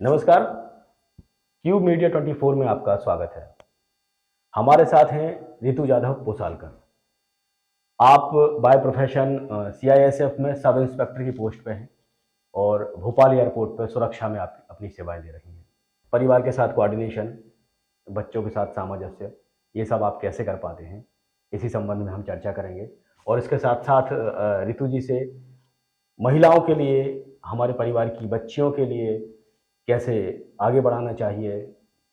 नमस्कार। Cube media 24 में आपका स्वागत है। हमारे साथ हैं रितु जाधव पोसालकर। आप बाय प्रोफेशन सीआईएसएफ में सब इंस्पेक्टर की पोस्ट पे हैं और भोपाल एयरपोर्ट पर सुरक्षा में आप अपनी सेवाएं दे रही हैं। परिवार के साथ कोऑर्डिनेशन, बच्चों के साथ सामंजस्य, ये सब आप कैसे कर पाते हैं, इसी संबंध में हम चर्चा करेंगे। और इसके साथ साथ रितु जी से महिलाओं के लिए, हमारे परिवार की बच्चियों के लिए कैसे आगे बढ़ाना चाहिए,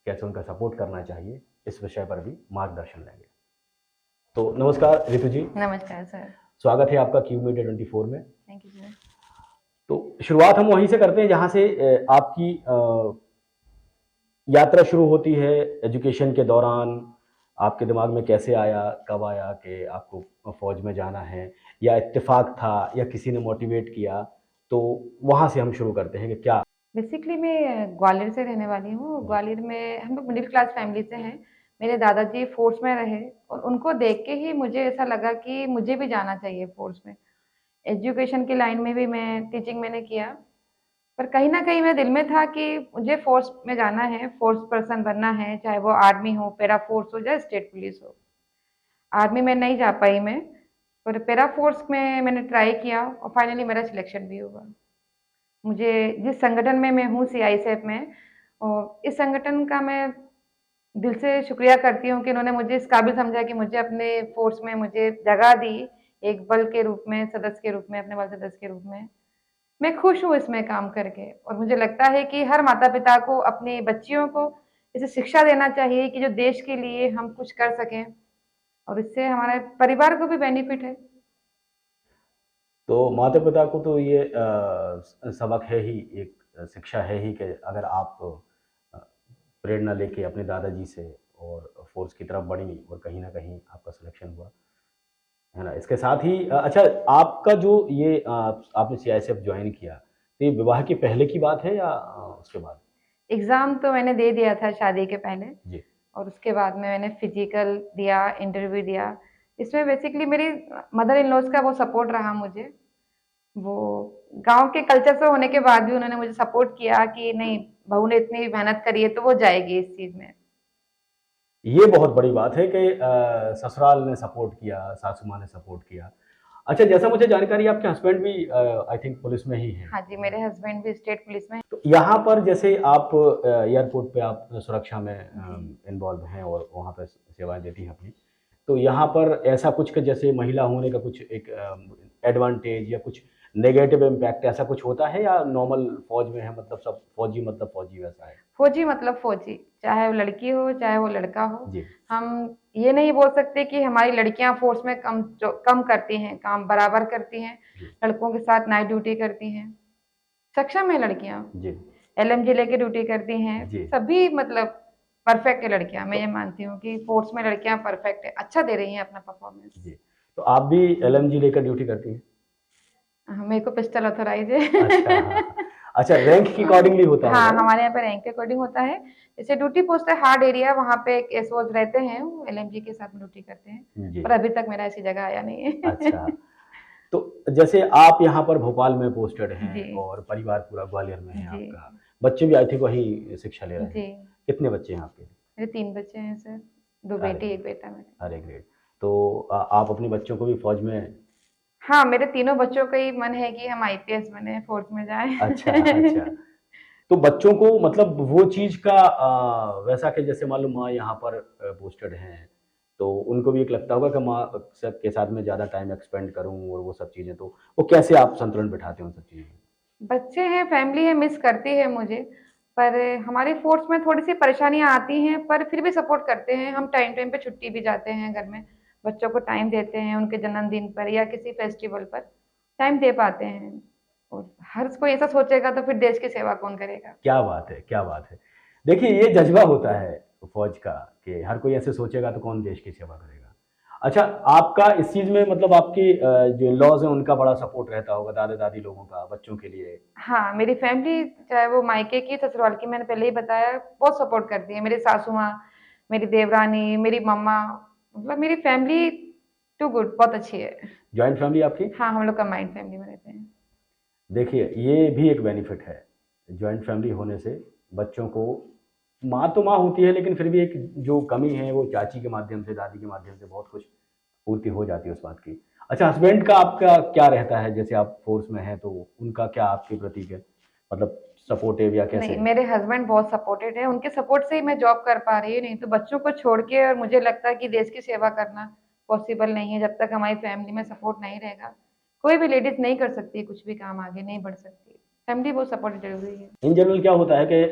कैसे उनका सपोर्ट करना चाहिए, इस विषय पर भी मार्गदर्शन लेंगे। तो नमस्कार रितु जी। नमस्कार सर। स्वागत है आपका क्यूब मीडिया 24 में। Thank you sir. तो शुरुआत हम वहीं से करते हैं जहां से आपकी यात्रा शुरू होती है। एजुकेशन के दौरान आपके दिमाग में कैसे आया, कब आया कि आपको फौज में जाना है, या इत्तेफाक था या किसी ने मोटिवेट किया? तो वहां से हम शुरू करते हैं कि क्या। बेसिकली मैं ग्वालियर से रहने वाली हूँ। ग्वालियर में हम लोग मिडिल क्लास फैमिली से हैं। मेरे दादाजी फोर्स में रहे और उनको देख के ही मुझे ऐसा लगा कि मुझे भी जाना चाहिए फोर्स में। एजुकेशन की लाइन में भी मैं टीचिंग मैंने किया, पर कहीं ना कहीं मेरे दिल में था कि मुझे फोर्स में जाना है, फोर्स पर्सन बनना है, चाहे वो आर्मी हो, पैरा फोर्स हो या स्टेट पुलिस हो। आर्मी में नहीं जा पाई मैं, पर पैरा फोर्स में मैंने ट्राई किया और फाइनली मेरा सिलेक्शन भी हुआ। मुझे जिस संगठन में मैं हूँ सीआईएसएफ में, और इस संगठन का मैं दिल से शुक्रिया करती हूँ कि उन्होंने मुझे इस काबिल समझा कि मुझे अपने फोर्स में मुझे जगह दी, एक बल के रूप में, सदस्य के रूप में, अपने बल सदस्य के रूप में। मैं खुश हूँ इसमें काम करके, और मुझे लगता है कि हर माता पिता को अपनी बच्चियों को इसे शिक्षा देना चाहिए कि जो देश के लिए हम कुछ कर सकें, और इससे हमारे परिवार को भी बेनिफिट है। तो माता पिता को तो ये सबक है ही, एक शिक्षा है ही कि अगर आप प्रेरणा लेके अपने दादाजी से और फोर्स की तरफ बढ़ी और कहीं ना कहीं आपका सिलेक्शन हुआ, है ना। इसके साथ ही अच्छा, आपका जो ये आपने सीआईएसएफ ज्वाइन किया, तो ये विवाह के पहले की बात है या उसके बाद? एग्जाम तो मैंने दे दिया था शादी के पहले, जी। और उसके बाद में मैंने फिजिकल दिया, इंटरव्यू दिया। इसमें बेसिकली मेरी मदर इन लॉज का वो सपोर्ट रहा मुझे। वो गांव के कल्चर से होने के बाद भी उन्होंने मुझे सपोर्ट किया कि नहीं, बहू ने इतनी मेहनत करी है तो वो जाएगी इस चीज में। ये बहुत बड़ी बात है कि ससुराल ने सपोर्ट किया, सासू माँ ने सपोर्ट किया। अच्छा, जैसा मुझे जानकारी है, आपके हस्बैंड भी आई थिंक पुलिस में ही हैं। हाँ जी, मेरे हस्बैंड भी स्टेट पुलिस में। तो यहाँ पर जैसे आप एयरपोर्ट पे आप सुरक्षा में जी। इन्वॉल्व हैं और वहाँ पे सेवाएं देती हैं अपनी, तो यहाँ पर ऐसा कुछ कि जैसे महिला होने का कुछ एक एडवांटेज या कुछ नेगेटिव इम्पैक्ट ऐसा कुछ होता है, या नॉर्मल फौज में है, मतलब सब फौजी मतलब फौजी वैसा है? फौजी मतलब फौजी, चाहे वो लड़की हो चाहे वो लड़का हो। जी। हम ये नहीं बोल सकते कि हमारी लड़कियां फोर्स में कम करती हैं, काम बराबर करती हैं। जी। लड़कों के साथ नाइट ड्यूटी करती हैं, सक्षम है लड़कियां। जी। एलएमजी लेके ड्यूटी करती हैं जी। सभी, मतलब परफेक्ट है लड़कियां। मैं तो ये मानती हूँ कि फोर्स में लड़कियां परफेक्ट है, अच्छा दे रही हैं अपना परफॉर्मेंस। जी, तो आप भी एलएमजी लेकर ड्यूटी करती हैं? मेरे को पिस्टल ऑथोराइज है। अच्छा, हाँ। अच्छा, रैंक के अकॉर्डिंगली होता हाँ, होगा ना? हमारे यहाँ पे रैंक के अकॉर्डिंग होता है। जैसे ड्यूटी पोस्ट है हार्ड एरिया, वहाँ पे एक एसओज रहते हैं, वो एलएमजी के साथ में ड्यूटी करते हैं, जी। पर अभी तक मेरा ऐसी जगह आया नहीं अच्छा, है। तो जैसे आप यहाँ पर भोपाल में पोस्टेड जी। हैं और परिवार पूरा ग्वालियर में है जी। आपका, बच्चे भी आई थिंक वहीं शिक्षा ले रहे जी। हैं। कितने बच्चे हैं आपके? मेरे 3 बच्चे हैं सर, 2 अरे, बेटी 1 बेटा मेरे। अरे ग्रेट। तो आप अपने बच्चों को भी फौज में? हाँ, मेरे तीनों बच्चों का ही मन है कि हम आईपीएस बने, फोर्स में अच्छा, अच्छा। जाएं। तो बच्चों को मतलब वो चीज़ का वैसा कि जैसे मान लो माँ यहाँ पर पोस्टेड हैं, तो उनको भी एक लगता होगा कि माँ सब के साथ में ज़्यादा टाइम एक्सपेंड करूँ और वो सब चीज़ें, तो वो कैसे आप संतुलन बिठाते हैं उन सब चीज़ों में? बच्चे हैं, फैमिली है, मिस करती है मुझे, पर हमारी फोर्स में थोड़ी सी परेशानियां आती हैं, पर फिर भी सपोर्ट करते हैं। हम टाइम टाइम पे छुट्टी भी जाते हैं, घर में बच्चों को टाइम देते हैं, उनके जन्मदिन पर या किसी फेस्टिवल पर टाइम दे पाते हैं। और हर कोई ऐसा सोचेगा तो फिर देश की सेवा कौन करेगा। क्या बात है, क्या बात है। देखिए, ये जज़्बा होता है फ़ौज का कि हर कोई ऐसे सोचेगा तो कौन देश की सेवा करेगा। अच्छा, आपका इस चीज़ में मतलब आपके जो इन-लॉज़ हैं उनका बड़ा सपोर्ट रहता होगा, दादा-दादी लोगों का बच्चों के लिए? हाँ, मेरी फैमिली, चाहे वो मायके की ससुराल की, मैंने पहले ही बताया, बहुत सपोर्ट करती है। मेरी सासू माँ, मेरी देवरानी, मेरी मम्मा, मतलब मेरी फैमिली टू गुड, बहुत अच्छी है। जॉइंट फैमिली आपकी? हाँ, हम लोग कंबाइंड फैमिली में रहते हैं। देखिए, ये भी एक बेनिफिट है, जॉइंट फैमिली होने से बच्चों को, माँ तो माँ होती है लेकिन फिर भी एक जो कमी है वो चाची के माध्यम से, दादी के माध्यम से बहुत कुछ पूर्ति हो जाती है उस बात की। अच्छा, हस्बैंड का आपका क्या रहता है, जैसे आप फोर्स में हैं तो उनका क्या आपके प्रति है, मतलब सपोर्टिव या कैसे? नहीं, मेरे हस्बैंड बहुत सपोर्टेड है, उनके सपोर्ट से ही मैं जॉब कर पा रही हूँ, नहीं तो बच्चों को छोड़ के, और मुझे लगता है कि देश की सेवा करना पॉसिबल नहीं है जब तक हमारी फैमिली में सपोर्ट नहीं रहेगा। कोई भी लेडीज नहीं कर सकती कुछ भी काम, आगे नहीं बढ़ सकती। फैमिली बहुत सपोर्टेड हुई है। इन जनरल क्या होता है कि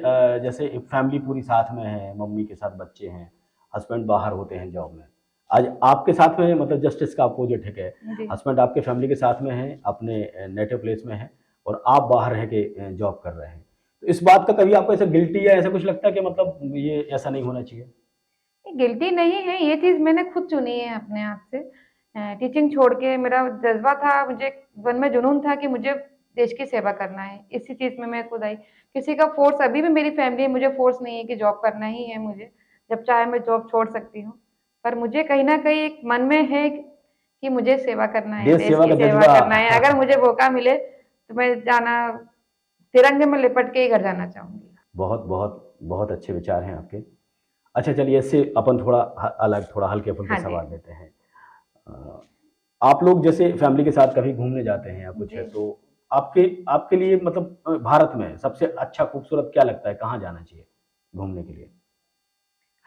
जैसे फैमिली पूरी साथ में है, मम्मी के साथ बच्चे हैं, हस्बैंड बाहर होते हैं जॉब में। आज आपके साथ में मतलब जस्ट इसका अपोजिट है कि जी। हस्बैंड आपके फैमिली के साथ में है, अपने नेटिव प्लेस में है, और आप बाहर रह के जॉब कर रहे हैं। तो इस बात का कभी आपको ऐसा गिल्टी या ऐसा कुछ लगता है कि मतलब ये ऐसा नहीं होना चाहिए? गिल्टी नहीं है, ये चीज मैंने खुद चुनी है अपने आप से। टीचिंग छोड़ के मेरा जज्बा था, मुझे मन में जुनून था कि मुझे देश की सेवा करना है, इसी चीज में मैं खुद आई। किसी का फोर्स, अभी भी मेरी फैमिली मुझे फोर्स नहीं है कि जॉब करना ही है मुझे, जब चाहे मैं जॉब छोड़ सकती हूँ। पर मुझे कहीं ना कहीं एक मन में है कि मुझे सेवा करना है, देश देश सेवा की का सेवा जज्बा। करना है। अगर मुझे मौका मिले तो मैं जाना, तिरंगे में लिपट के ही घर जाना चाहूंगी। बहुत बहुत बहुत अच्छे विचार हैं आपके। अच्छा चलिए, इससे अपन थोड़ा अलग, थोड़ा हल्के फुल्के हाँ जी। सवाल लेते हैं। अ, आप लोग जैसे फैमिली के साथ कभी घूमने जाते हैं या कुछ है, जी। तो आपके आपके लिए मतलब भारत में सबसे अच्छा खूबसूरत क्या लगता है, कहाँ जाना चाहिए घूमने के लिए?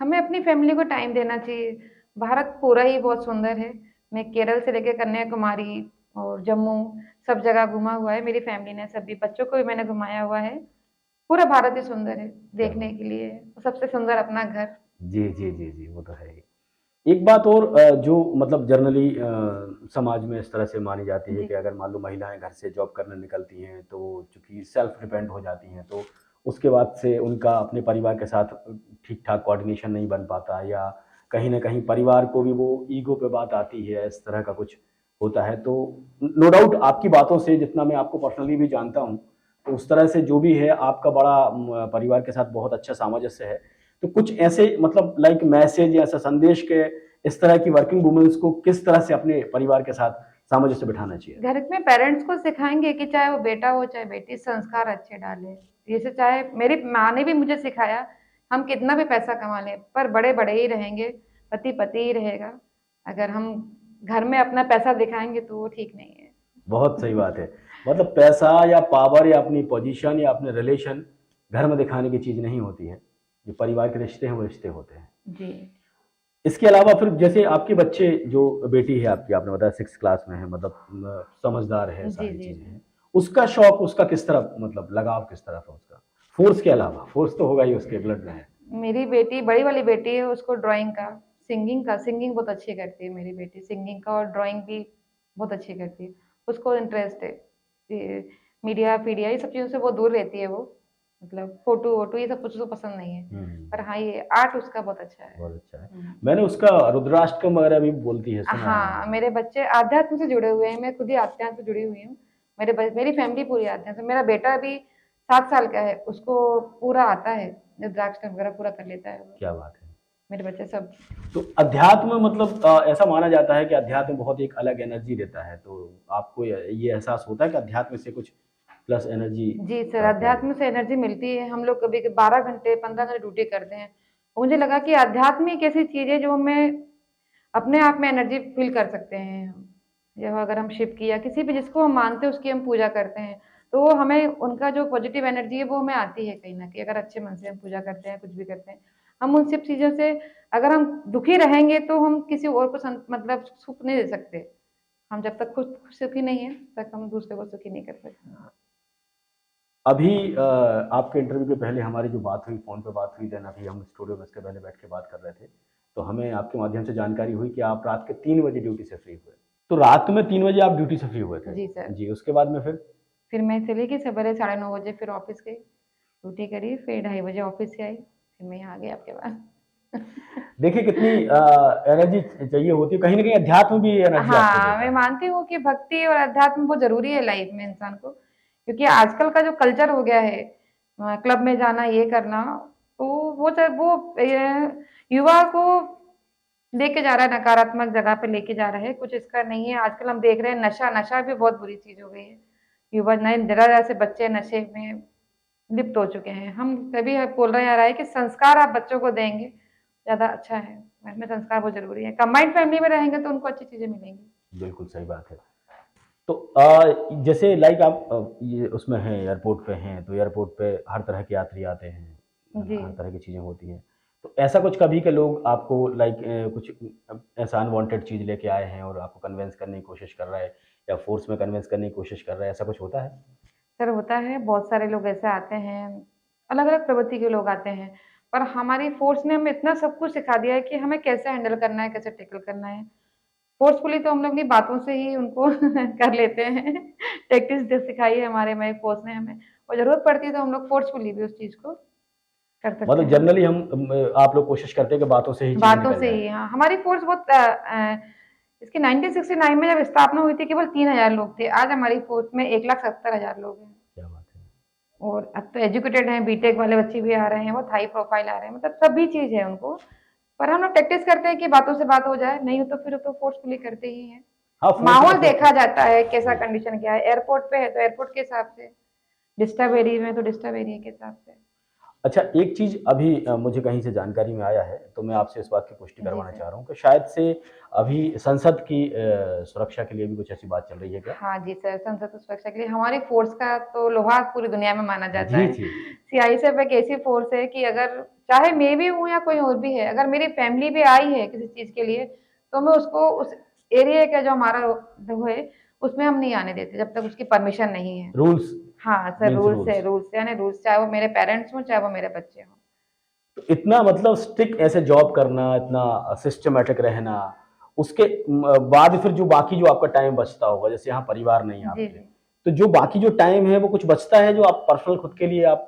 हमें अपनी फैमिली को टाइम देना चाहिए। भारत पूरा ही बहुत सुंदर है। मैं केरल से लेकर कन्याकुमारी और जम्मू सब जगह घुमा हुआ है मेरी फैमिली ने, सभी बच्चों को भी मैंने घुमाया हुआ है। पूरा भारत ही सुंदर है क्या देखने बात। के लिए, सबसे सुंदर अपना घर। जी जी जी जी, वो तो है ही। एक बात और, जो मतलब जनरली समाज में इस तरह से मानी जाती है जी। कि अगर मान लो महिलाएं घर से जॉब करने निकलती हैं तो चूंकि सेल्फ डिपेंड हो जाती हैं, तो उसके बाद से उनका अपने परिवार के साथ ठीक ठाक कोऑर्डिनेशन नहीं बन पाता, या कहीं ना कहीं परिवार को भी वो ईगो पे बात आती है, इस तरह का कुछ होता है। तो नो डाउट आपकी बातों से, जितना मैं आपको पर्सनली भी जानता हूँ, तो उस तरह से जो भी है आपका बड़ा परिवार के साथ बहुत अच्छा सामंजस्य है। तो कुछ ऐसे मतलब लाइक मैसेज या ऐसा संदेश के, इस तरह की वर्किंग वुमेन्स को किस तरह से अपने परिवार के साथ सामंजस्य बिठाना चाहिए? घर में पेरेंट्स को सिखाएंगे कि चाहे वो बेटा हो चाहे बेटी, संस्कार अच्छे डाले। जैसे चाहे मेरी माँ ने भी मुझे सिखाया, हम कितना भी पैसा कमा लें पर बड़े बड़े ही रहेंगे, पति पति ही रहेगा। अगर हम घर में अपना पैसा दिखाएंगे तो वो ठीक नहीं है। बहुत सही बात है। मतलब पैसा या पावर या अपनी पोजीशन या अपने रिलेशन घर में दिखाने की चीज़ नहीं होती है। जो परिवार के रिश्ते हैं वो रिश्ते होते हैं। जी। इसके अलावा फिर जैसे आपके बच्चे, जो बेटी है आपकी, आपने बताया 6th क्लास में है, मतलब समझदार है, जी सारी जी चीज़ें जी। हैं। उसका शौक, उसका किस तरफ, मतलब लगाव किस तरफ है उसका? फोर्स के अलावा, फोर्स तो होगा ही, उसके ब्लड में है। मेरी बेटी, बड़ी वाली बेटी है, उसको ड्राइंग का, सिंगिंग बहुत अच्छी करती है मेरी बेटी, सिंगिंग का और ड्राइंग भी बहुत अच्छी करती है। उसको इंटरेस्ट है। ये मीडिया फीडिया ये सब चीज़ों से वो दूर रहती है वो, मतलब फोटो वोटो ये सब कुछ उसको पसंद नहीं है। पर हाँ, ये आर्ट उसका बहुत अच्छा है। बहुत अच्छा है। हम्म। मैंने उसका रुद्राष्टकम वगैरह भी बोलती है, सुना है हाँ, मैंने। मेरे बच्चे आध्यात्म से जुड़े हुए हैं, मैं खुद ही आध्यात्म से जुड़ी हुई हूँ। मेरी फैमिली पूरी आध्यात्म से। मेरा बेटा अभी 7 साल का है, उसको पूरा आता है, रुद्राक्षर वगैरह पूरा कर लेता है वो। क्या बात है। मेरे बच्चे सब। तो अध्यात्म मतलब ऐसा माना जाता है कि अध्यात्म बहुत एक अलग एनर्जी देता है, तो आपको ये एहसास होता है कि अध्यात्म से कुछ प्लस एनर्जी जी सर, प्राप्त होती अध्यात्म से एनर्जी मिलती है। हम लोग कभी 12 घंटे 15 घंटे ड्यूटी करते हैं, मुझे लगा कि अध्यात्म एक ऐसी चीज है जो हमें अपने आप में एनर्जी फील कर सकते हैं। जब अगर हम शिव की या किसी भी जिसको हम मानते हैं उसकी हम पूजा करते हैं, तो वो हमें, उनका जो पॉजिटिव एनर्जी है वो हमें आती है कहीं ना कहीं। अगर अच्छे मन से हम पूजा करते हैं, कुछ भी करते हैं, हम उन सब चीजों से, अगर हम दुखी रहेंगे तो हम किसी और को मतलब सुख नहीं दे सकते। हम जब तक खुद सुखी नहीं है तब तक हम दूसरे को सुखी नहीं कर सकते। अभी आपके इंटरव्यू के पहले हमारी जो बात हुई, फ़ोन पे बात हुई, देन अभी हम स्टूडियो में इसके पहले बैठ के बात कर रहे थे, तो हमें आपके माध्यम से जानकारी हुई कि आप रात के 3 बजे ड्यूटी से फ्री हुए। तो रात में 3 बजे आप ड्यूटी से फ्री हुए थे? जी सर। जी, उसके बाद में फिर मैं चली गई सवेरे 9:30 बजे, फिर ऑफिस गई, ड्यूटी करी, फिर 2:30 बजे ऑफिस से आई, फिर मैं यहाँ आ गई आपके पास। देखिए कितनी एनर्जी चाहिए होती है, कहीं न कहीं अध्यात्म भी एनर्जी आपको हाँ, देता मैं है। मानती हूँ कि भक्ति और अध्यात्म बहुत जरूरी है लाइफ में इंसान को, क्योंकि आजकल का जो कल्चर हो गया है, क्लब में जाना, ये करना, तो युवा को लेके जा रहा है, नकारात्मक जगह पे लेके जा रहा है। कुछ इसका नहीं है। आजकल हम देख रहे हैं नशा, नशा भी बहुत बुरी चीज हो गई है। युवा नए जरा जरा से बच्चे नशे में लिप्त हो चुके हैं। हम तभी बोल रहे आ रहा है कि संस्कार आप बच्चों को देंगे ज़्यादा अच्छा है। घर में संस्कार बहुत ज़रूरी है। कंबाइंड फैमिली में रहेंगे तो उनको अच्छी चीज़ें मिलेंगी। बिल्कुल सही बात है। तो जैसे लाइक आप ये उसमें हैं, एयरपोर्ट पे हैं, तो एयरपोर्ट पे हर तरह के यात्री आते हैं, जी। हर तरह की चीज़ें होती हैं। तो ऐसा कुछ कभी के लोग आपको लाइक कुछ ऐसा अनवांटेड चीज़ लेके आए हैं और आपको कन्विंस करने की कोशिश कर रहा है या फ़ोर्स में कन्विंस करने की कोशिश कर रहा है, ऐसा कुछ होता है? सर होता है, बहुत सारे लोग ऐसे आते हैं, अलग-अलग प्रवृत्ति के लोग आते हैं, पर हमारी फ़ोर्स ने हमें इतना सब कुछ सिखा दिया है कि हमें कैसे हैंडल करना है, कैसे टैकल करना है। फ़ोर्सफुली तो हम लोग अपनी बातों से ही उनको कर लेते हैं। टैक्टिक्स जो सिखाई है हमारे में फ़ोर्स ने हमें और ज़रूरत पड़ती है तो हम लोग फ़ोर्सफुली भी उस चीज़ को कर सकते मतलब हैं। जनरली आप लोग कोशिश करते हैं कि बातों से ही चीज़ें बातों निकल से जाएँ। ही हाँ, हमारी फ़ोर्स बहुत इसकी 1969 में जब स्थापना हुई थी केवल 3000 लोग थे। आज हमारी फ़ोर्स में 1,70,000 लोग हैं। क्या बात है! और अब तो एजुकेटेड हैं, बीटेक वाले बच्चे भी आ रहे हैं, बहुत हाई प्रोफाइल आ रहे हैं, मतलब सभी चीज़ है उनको। पर हम लोग प्रैक्टिस करते हैं कि बातों से बात हो जाए, नहीं हो तो फिर तो फोर्सफुली करते ही हैं। हाँ, फ़ोर्स माहौल मतलब देखा जाता है, कैसा जी। कंडीशन क्या है, एयरपोर्ट पे है तो एयरपोर्ट के हिसाब से, डिस्टर्ब एरिया में तो डिस्टर्ब एरिया के हिसाब से। अच्छा, एक चीज़ अभी मुझे कहीं से जानकारी में आया है, तो मैं आपसे इस बात की पुष्टि जी करवाना सर। चाह रहा हूँ कि शायद से अभी संसद की सुरक्षा के लिए भी कुछ ऐसी बात चल रही है क्या? हाँ जी सर, संसद सुरक्षा के लिए हमारी फ़ोर्स का तो लोहा पूरी दुनिया में माना जाता जी, है। जी। सीआईएसएफ एक ऐसी फ़ोर्स है कि अगर चाहे मैं भी हूँ या कोई और भी है, अगर मेरी फैमिली भी आई है किसी चीज़ के लिए, तो मैं उसको उस एरिया का जो हमारा वो है, उसमें हम नहीं आने देते जब तक उसकी परमिशन नहीं है। रूल्स हाँ सर, मीन्स रूल्स। रूल्स यानी रूल्स, चाहे वो मेरे पेरेंट्स हों, चाहे वो मेरे बच्चे हों। तो इतना मतलब स्ट्रिक्ट ऐसे जॉब करना, इतना सिस्टमैटिक रहना, उसके बाद फिर जो बाकी जो आपका टाइम बचता होगा, जैसे यहाँ परिवार नहीं है जी, आपके, जी। तो जो बाकी जो टाइम है वो कुछ बचता है जो आप पर्सनल खुद के लिए आप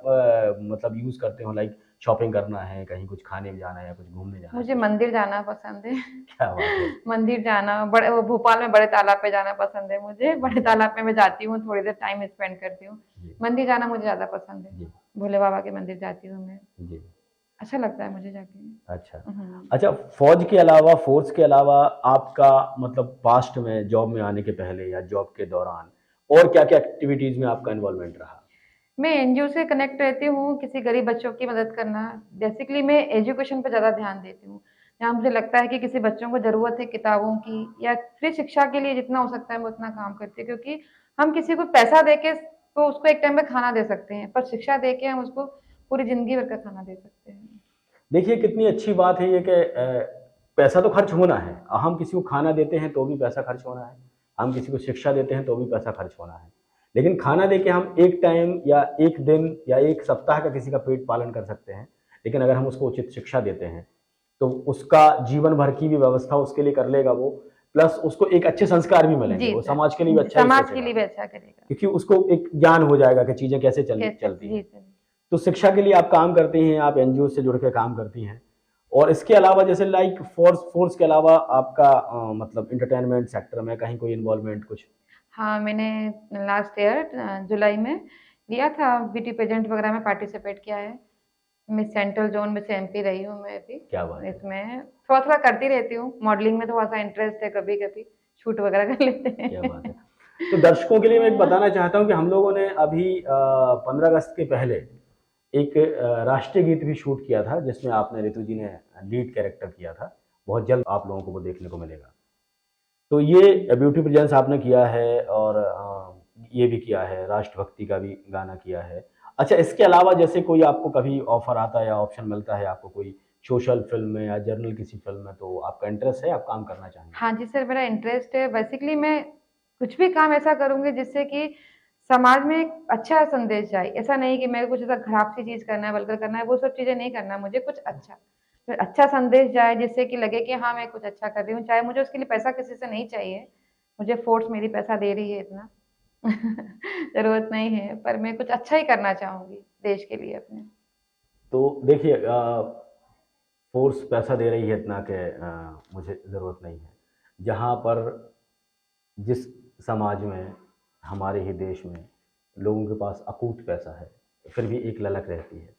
मतलब यूज़ करते हो लाइक शॉपिंग करना है, कहीं कुछ खाने जाना है या कुछ घूमने जाना है मुझे कुछ? मंदिर जाना पसंद है। क्या बात है! मंदिर जाना, बड़े वो भोपाल में बड़े तालाब पे जाना पसंद है मुझे। बड़े तालाब पे मैं जाती हूँ, थोड़ी देर टाइम स्पेंड करती हूँ। जी, मंदिर जाना मुझे ज़्यादा पसंद है। जी, भोले बाबा के मंदिर जाती हूँ मैं। जी। अच्छा लगता है मुझे जाके। अच्छा। हुँ। अच्छा, फ़ौज के अलावा, फ़ोर्स के अलावा आपका मतलब पास्ट में जॉब में आने के पहले या जॉब के दौरान और क्या-क्या एक्टिविटीज़ में आपका इन्वॉल्वमेंट रहा? मैं एनजीओ से कनेक्ट रहती हूँ, किसी गरीब बच्चों की मदद करना। बेसिकली मैं एजुकेशन पे ज़्यादा ध्यान देती हूँ। जहाँ मुझे लगता है कि किसी बच्चों को ज़रूरत है किताबों की या फ्री शिक्षा के लिए जितना हो सकता है मैं उतना काम करती हूँ क्योंकि हम किसी को पैसा देके तो उसको एक टाइम में खाना दे सकते हैं, पर शिक्षा देके हम उसको पूरी ज़िंदगी भर का खाना दे सकते हैं। देखिए कितनी अच्छी बात है ये कि पैसा तो खर्च होना है। हम किसी को खाना देते हैं तो भी पैसा खर्च होना है। हम किसी को शिक्षा देते हैं तो भी पैसा खर्च होना है। लेकिन खाना देके हम एक टाइम या 1 दिन या 1 सप्ताह का किसी का पेट पालन कर सकते हैं। लेकिन अगर हम उसको उचित शिक्षा देते हैं, तो उसका जीवन भर की भी व्यवस्था उसके लिए कर लेगा वो, प्लस उसको एक अच्छे संस्कार भी मिलेंगे। जी वो सर, समाज के लिए भी अच्छा ही समाज के सोचेगा। लिए भी अच्छा करेगा। क्योंकि उसको एक ज्ञान हो जाएगा कि चीज़ें कैसे कैसे चलती जी हैं। सर। तो शिक्षा के लिए आप काम करती हैं, आप एनजीओ से जुड़ के काम करती हैं। और इसके अलावा जैसे लाइक फ़ोर्स फ़ोर्स के अलावा आपका मतलब एंटरटेनमेंट सेक्टर में कहीं कोई इन्वॉल्वमेंट कुछ? हाँ, मैंने लास्ट ईयर जुलाई में लिया था ब्यूटी पेजेंट वगैरह में पार्टिसिपेट किया है। मिस सेंट्रल ज़ोन में से एमपी रही हूँ मैं अभी। क्या बात है! इसमें थोड़ा-थोड़ा करती रहती हूँ, मॉडलिंग में थोड़ा-सा इंटरेस्ट है कभी-कभी, शूट वगैरह कर लेते क्या बात है! हैं। तो दर्शकों के लिए मैं एक बताना चाहता हूँ कि हम लोगों ने अभी 15 अगस्त के पहले एक राष्ट्रीय गीत भी शूट किया था, जिसमें आपने ऋतु जी ने लीड कैरेक्टर किया था। बहुत जल्द आप लोगों को वो देखने को मिलेगा। तो ये ब्यूटी प्रेजेंस आपने किया है और ये भी किया है, राष्ट्रभक्ति का भी गाना किया है। अच्छा, इसके अलावा जैसे कोई आपको कभी ऑफ़र आता है या ऑप्शन मिलता है आपको कोई सोशल फ़िल्म में या जर्नल किसी फ़िल्म में, तो आपका इंटरेस्ट है, आप काम करना चाहेंगे? हाँ जी सर, मेरा इंटरेस्ट है। बेसिकली मैं कुछ भी काम ऐसा करूँगी जिससे कि समाज में एक अच्छा संदेश जाए। ऐसा नहीं कि मेरे को कुछ ऐसा खराब सी चीज़ करना है, वल्गर करना है, वो सब चीज़ें नहीं करना है मुझे, कुछ अच्छा। फिर अच्छा संदेश जाए जिससे कि लगे कि हाँ, मैं कुछ अच्छा कर रही हूँ, चाहे मुझे उसके लिए पैसा किसी से नहीं चाहिए। मुझे फ़ोर्स मेरी पैसा दे रही है इतना। ज़रूरत नहीं है, पर मैं कुछ अच्छा ही करना चाहूँगी देश के लिए अपने। तो देखिए फ़ोर्स पैसा दे रही है इतना कि मुझे ज़रूरत नहीं है। जहाँ पर जिस समाज में, हमारे ही देश में लोगों के पास अकूत पैसा है, फिर भी एक ललक रहती है।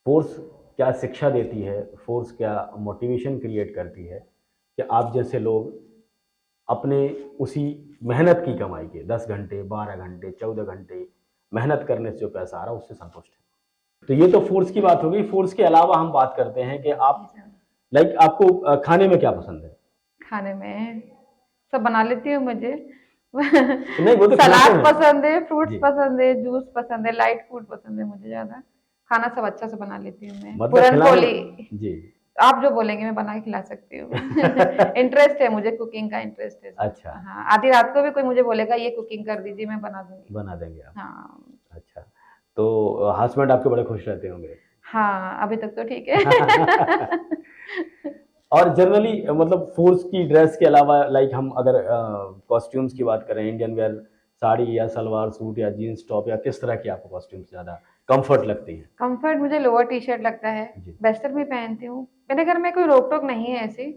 फ़ोर्स क्या शिक्षा देती है, फ़ोर्स क्या मोटिवेशन क्रिएट करती है कि आप जैसे लोग अपने उसी मेहनत की कमाई के 10 घंटे, 12 घंटे, 14 घंटे मेहनत करने से जो पैसा आ रहा है उससे संतुष्ट हैं। तो ये तो फूड्स की बात हो गई। फूड्स के अलावा हम बात करते हैं कि आप लाइक आपको खाने में क्या पसंद है? खाने में सब बना लेती हूँ मुझे। नहीं वो तो खिलाते सलाद हैं पसंद है, फ्रूट्स जी। पसंद है, जूस पसंद है, लाइट फूड पसंद है मुझे ज्यादा। खाना सब अच्छा से बना लेती हूँ मैं। मतलब पूरन खिलाने पोली जी। आप जो बोलेंगे मैं बना के खिला सकती हूँ। इंटरेस्ट है मुझे, कुकिंग का इंटरेस्ट है। अच्छा। हाँ, आधी रात को भी कोई मुझे बोलेगा ये कुकिंग कर दीजिए, मैं बना दूंगी। बना देंगे आप? हाँ। अच्छा, तो हस्बैंड आपके बड़े खुश रहते होंगे? हाँ, अभी तक तो ठीक है। और जनरली मतलब फूड्स की ड्रेस के अलावा लाइक हम अगर कॉस्ट्यूम्स की बात करें, इंडियन वेयर साड़ी या सलवार सूट या जीन्स टॉप, या किस तरह की आपको कॉस्ट्यूम्स ज़्यादा कंफर्ट लगती हैं? कंफर्ट मुझे लोअर टी शर्ट लगता है, जी। वेस्टर्न भी पहनती हूँ। मेरे घर में कोई रोक टोक नहीं है ऐसी।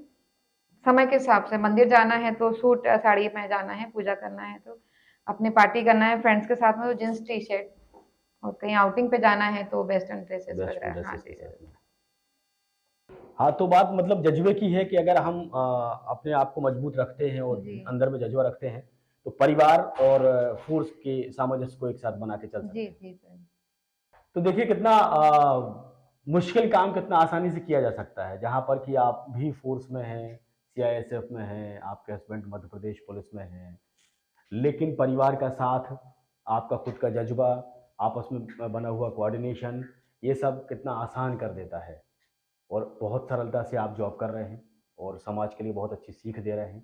समय के हिसाब से मंदिर जाना है तो सूट साड़ी में जाना है, पूजा करना है तो, अपनी पार्टी करना है फ्रेंड्स के साथ में तो जींस टी शर्ट, और कहीं आउटिंग पे जाना है तो वेस्टर्न ड्रेसेस वेस्टर्न वगैरह। हाँ ड्रेसेस के जी। साथ में। हाँ, तो बात मतलब जज्बे की है कि अगर हम अपने आप को मजबूत रखते हैं और जी अंदर में जज्बा रखते हैं, तो परिवार और फोर्स के सामंजस्य को एक साथ बना के चल जी सकते हैं। जी सर। तो देखिए कितना मुश्किल काम कितना आसानी से किया जा सकता है, जहाँ पर कि आप भी फोर्स में हैं, सीआईएसएफ में हैं, आपके हस्बैंड मध्य प्रदेश पुलिस में हैं, लेकिन परिवार का साथ, आपका खुद का जज्बा, आपस में बना हुआ कोऑर्डिनेशन, ये सब कितना आसान कर देता है। और बहुत सरलता से आप जॉब कर रहे हैं और समाज के लिए बहुत अच्छी सीख दे रहे हैं।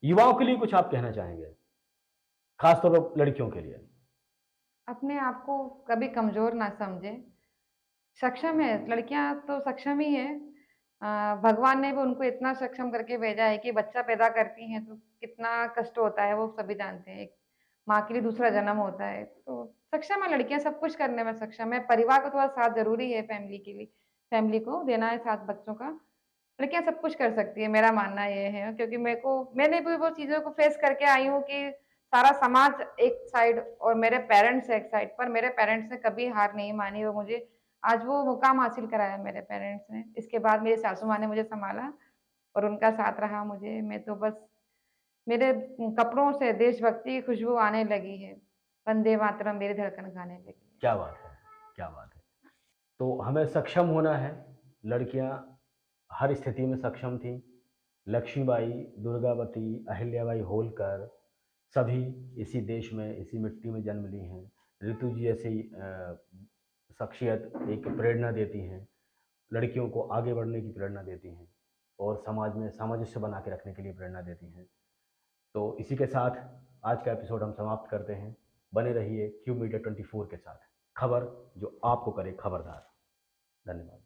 युवाओं के लिए कुछ आप कहना चाहेंगे, खासतौर पर लड़कियों के लिए? अपने आप को कभी कमजोर ना समझे, सक्षम है, लड़कियां तो सक्षम ही है। भगवान ने भी उनको इतना सक्षम करके भेजा है कि बच्चा पैदा करती हैं तो कितना कष्ट होता है वो सभी जानते हैं। एक माँ के लिए दूसरा जन्म होता है, तो सक्षम है लड़कियां, सब कुछ करने में सक्षम है। परिवार का थोड़ा साथ जरूरी है, फैमिली के लिए, फैमिली को देना है साथ बच्चों का। लड़कियां सब कुछ कर सकती है, मेरा मानना ये है, क्योंकि मैंने भी वो चीजों को फेस करके आई हूँ कि सारा समाज एक साइड और मेरे पेरेंट्स एक साइड, पर मेरे पेरेंट्स ने कभी हार नहीं मानी। वो मुझे आज वो मुकाम हासिल कराया मेरे पेरेंट्स ने। इसके बाद मेरी सासू माँ ने मुझे संभाला और उनका साथ रहा मुझे। मैं तो बस, मेरे कपड़ों से देशभक्ति की खुशबू आने लगी है, वंदे मातरम मेरी धड़कन गाने लगी है। क्या बात है, क्या बात है। तो हमें सक्षम होना है। लड़कियां हर स्थिति में सक्षम थीं। लक्ष्मीबाई, दुर्गावती, अहिल्याबाई होलकर, सभी इसी देश में, इसी मिट्टी में जन्म ली हैं। ऋतु जी जैसी शख्सियत एक प्रेरणा देती हैं, लड़कियों को आगे बढ़ने की प्रेरणा देती हैं और समाज में सामंजस्य बना के रखने के लिए प्रेरणा देती हैं। तो इसी के साथ आज का एपिसोड हम समाप्त करते हैं। बने रहिए क्यूब मीडिया 24 के साथ, खबर जो आपको करे खबरदार। धन्यवाद।